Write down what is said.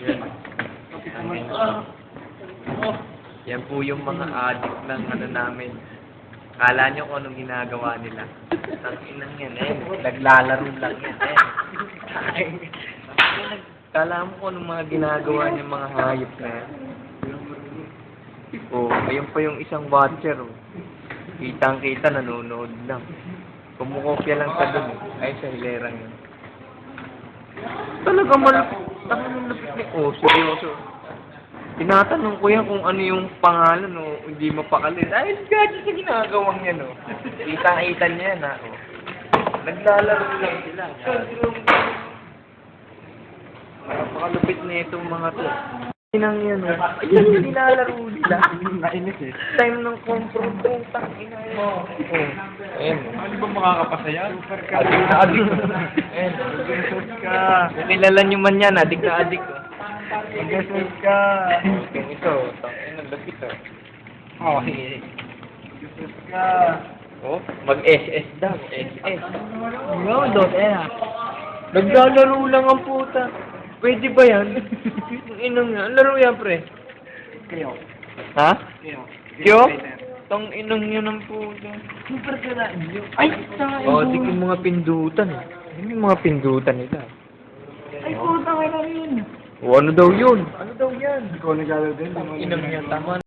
Yan. Yan po yung mga addict ng ano namin. Kala nyo kung anong ginagawa nila. Tanginan yan, naglalaro lang yan, Kala mo kung anong mga ginagawa niya mga hayop na yan. Oh, ayun pa yung isang watcher, oh. Kitang-kita, nanonood lang. Kumukopya lang sa dun, ay sa hilerang yun. Talaga malapit. Talagang lapit niya. Oh, seryoso. Tinatanong ko yan kung ano yung pangalan, o hindi mapakalit. Ay, gadget sa ginagawang yan, o. Kitang-kita niya yan, ha, o. Naglalaro lang sila. Napakalupit na itong mga to. Inang yan, o. Ayan yung nilalaro nila. Nainis eh. Time ng confrontang ina yan. O. Ayan, o. Ano ba makakapasaya? Super ka. Adik na adik. Ayan, Mag-research ka. kung kilala nyo man yan, adik na adik, o. Mag-research ka. Yung ito, tangin ang lapit, o. Oh, mag-research ka. Oh, mag-SS daw, SS. Yo, Naglalaro lang ang puta. Pwede ba yan? Inang yan. Laro yan, pre. Kayo. Ha? Kayo. Kyo? Tang inang yan ang puta. Super ka na. Ay, tanga Oh, di yung mga pindutan. Ano yung mga pindutan nila? Ay, puta ka na yun. O, ano daw yun? Ano daw yan? Ikaw naglalaro din. Inang yan, tama